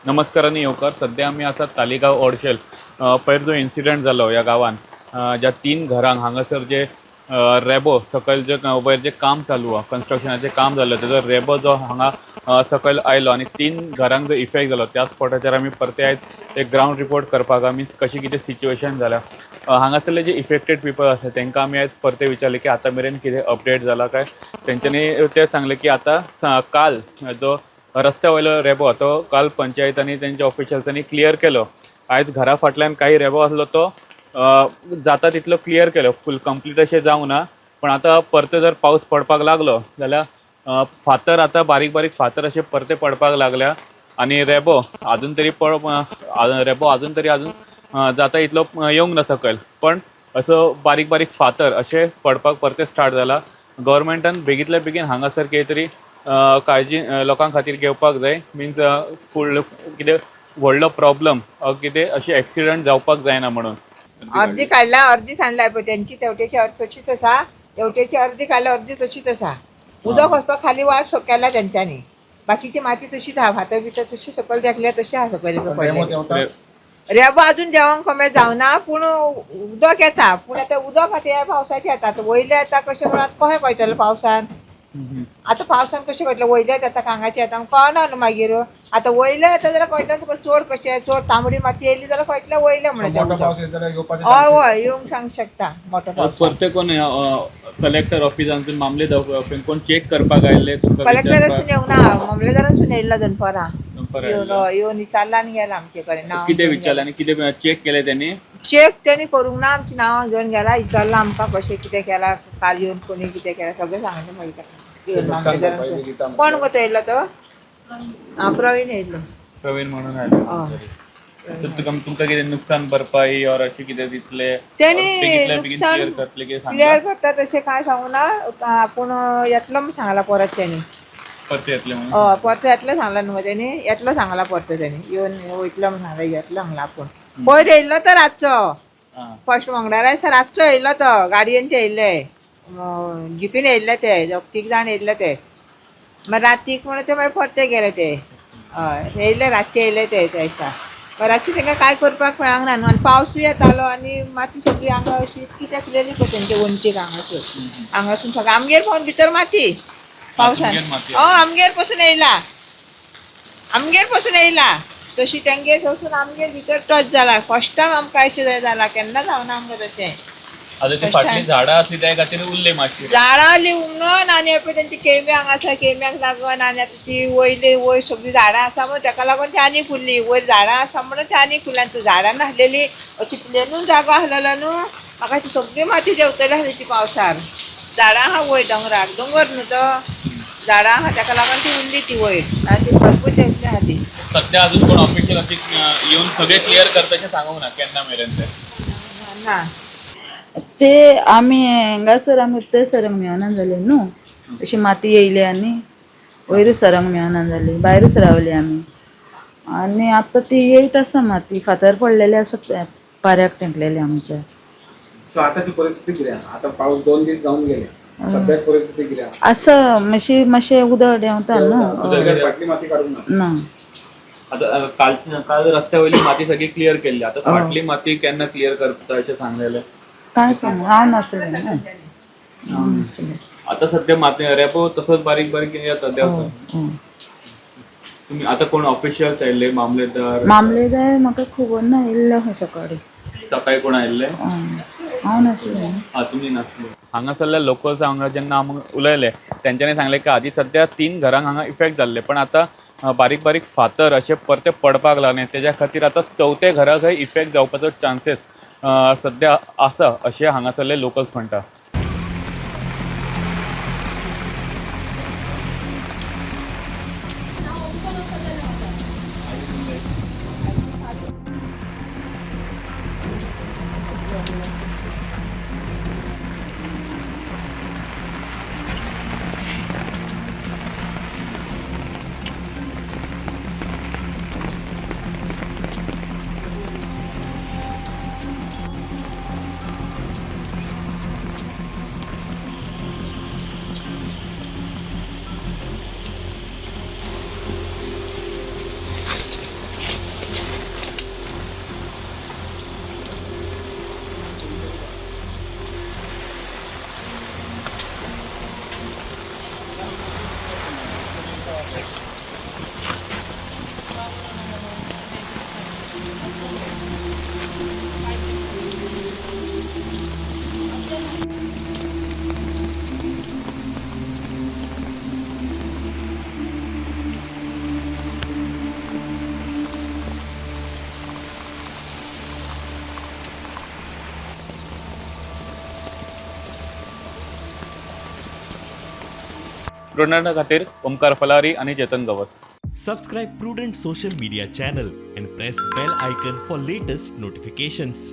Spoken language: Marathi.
नमस्कार आणि येवकार. सध्या आमी आसा तालिगांव ओडशेल. पयर जो इन्सिडंट जालो ह्या गांवान, ज्या 3 घरांक हांगासर जे रेबो सकयल जे वयर जे काम चालू आहा, कन्स्ट्रक्शनाचें काम जाल्लें तेजो रेबो जो हांगा सकयल आयलो आनी 3 घरांक जो इफेक्ट जालो त्या स्पॉटाचेर आमी परते आयज एक ग्रावंड रिपोर्ट करपाक आमी कशी कितें सिच्युएशन जाल्या हांगासरले जे इफेक्टेड पीपल आसा तांकां आमी आयज परते विचारले की आतां मेरेन कितें अपडेट जाला काय. तेंच्यांनी ते सांगले की आतां काल जो रस्त्या वयलो रेबो तो काल पंचायतांनी तेंच्या ऑफिशियल्सांनी क्लियर केलो. आयज घरा फाटल्यान काही रेबो आसलो तो जाता तितलो क्लियर केलो, फूल कंप्लीट अशें जावंक ना. पण आतां परते जर पावस पडपाक लागलो जाल्यार फातर आतां बारीक बारीक फातर अशे परते पडपाक लागल्या आनी रेबो अजून तरी रेबो अजून जाता इतलो येवंक ना सकयल. पण असो बारीक बारीक फातर अशे पडपाक परते स्टार्ट जाला. गव्हर्मेंटान बेगींतल्या बेगीन हांगासर कितें तरी काळजी लोकां खातीर घेवपाक जाय. मिन्स फूल कितें व्हडलो प्रॉब्लम कितें अशें एक्सिडंट जावपाक जायना म्हणून. अर्धी काढला अर्धी सांडलाय, पण त्यांची तेवट्याची अर्धी तशीच आसा. तेवट्याची अर्धी काढला अर्धी तशीच आसा. उदक वचपाक खाली वाट केला तेंच्यांनी. बाकीची माती तशीच आहा, भातर बितर तशी सकयल देखल्या तशी आहा सकयल. रेबो अजून देवांक कमी जावना, पूण उदक येता. पूण आतां उदक आतां पावसाचें येता. वयले येता कशें म्हणून कशें कळटलें पावसान. आतां पावसान कशें कळटलें वयलेच येता कांगाचें येता कळना न्हू मागीर. आतां वयले येता जाल्यार कळटलें तुका चड कशें, चड तांबडी माती येयली जाल्यार कळटलें वयले म्हणून. हय हय येवंक सांग शकता मोठो पावस. परते कोण कलेक्टर ऑफिसांतून मामलेदार ऑफिसांतून कोण चेक करपाक आयले तुमकां कलेक्टरासून येवंक ना, मामलेदारासून येयल्लो दनपारां. येवन विचारला आनी गेला आमचे कडेन. कितें विचारलें आनी कितें चेक केलें त्यांनी? चेक तेणी करूंक ना, आमची नांवां घेवन गेला. विचारला आमकां कशें कितें केलां, काल येवन कोणी कितें केलां सगळें सांगलें मागीर. कोण गो तो येयल्लो तो? हांव प्रवीण येयल्लो. प्रवीण म्हणून आयले. तुमकां कितें नुकसान भरपाई और अशें कितें दितले? तेणी क्लियर करता तशें कांय सांगू ना. आपूण येतलो म्हूण सांगला परत तेणी. परते येतले म्हणून? हय परतो येतलो सांगला न्हू तेणी. येतलो सांगला परतो तेणी. येवन वयतलो म्हूण सांगला, येतलो सांगला आपूण. पयर येयल्लो तो रातचो. फर्स्ट मंगळारा दिसा रातचो येयल्लो तो. गाडयेन ते येयल्ले, जिपीन येयल्ले ते. 2-3 जाण येयल्ले ते. मागीर रातीक म्हणून ते मागीर परते गेले ते. हय येयले रातचे येयले ते त्या दिसा. रातचे तांकां कांय करपाक मेळांक ना न्हू. आनी पावसूय येतालो आनी माती सगळी हांगा अशी इतकी तेंकलेली पळय तेंचे वंचीक हांगासर. हांगासून सगळें आमगेर पावून भितर माती पावसान. हय आमगेर पासून येयला, आमगेर पासून येयला. तशी तेंगेर वचून आमगेर भितर टच जाला. फर्स्ट टायम आमकां अशें जाला, केन्ना जावना आमकां तशें. फाटली झाडां आसली त्या खातीर उरले मातशी. झाडां आसली उमळून आनी तेंची केळम्यां हांगा आसा केळम्याक लागून. आनी आतां ती वयली वयर सगळीं झाडां आसा म्हणून ताका लागून ती आनी फुल्ली. वयर झाडां आसा म्हणून ती आनी फुल्ली. आनी झाडां नासलेली अशी प्लेनूच जागो आसलेलो न्हू. म्हाका ती सगळी माती देंवतली आसली ती पावसार. झाडां आहा वयर दोंगराक, दोंगर न्हू तो. झाडां आहा ताका लागून ती उरली ती वयर आनी ती भरपूर देंवतली आहा ती. सध्या अजून कोण ऑफिशियल अशी येवन सगळे क्लियर करपाचें सांगूंक ना केन्ना मेरेन ते? ना ते आमी हांगासर आमी ते सरंग मेळना जाले न्हू. अशी माती येयली आनी वयरूच सरंग मेळना जाली, भायरूच रावली आमी. आनी आतां ती येयत आसा माती, फातर पडलेले आसा पाऱ्याक तेंकलेले आमच्या. सो आतांची परिस्थिती कितें आहा? आतां पावस 2 दीस जावन गेले. सद्याक परिस्थिती कितें आहा? आसा मातशें उदक देंवता न्हू. फाटली माती काडूंक ना. ना आता काल रस्त्या वयली माती सगळी क्लियर केल्ली. आता फाटली माती केन्ना क्लियर करता अशें सांगलेलें? काय सांगू हांव नासलें न्हू. आता सध्या माती रेबो तसोच बारीक बारीक येता देंवता. तुम्ही आता कोण ऑफिशियल्स आयिल्ले, मामलेदार? मामलेदार म्हाका खबर ना, येयल्लो सकाळी. सकाळी कोण आयिल्ले? हांव नासलें. तुमी नासले. हांगासरल्या लोकल्स हांगा जेन्ना आमकां उलयले तेंच्यांनी सांगलें की आदी सध्या 3 घरांक हांगा इफेक्ट जाल्ले, पण आतां बारीक बारीक फातर अशे परते पडपाक लागले. तेज्या खातीर आतां 4थ्या घराकय इफेक्ट जावपाचो चान्सेस सध्या आसा अशें हांगासरले लोकल्स म्हणटा. प्रुडंट खातीर ओमकार फलारी आणि Chetan Gawas. Subscribe Prudent social media channel and press bell icon for latest notifications.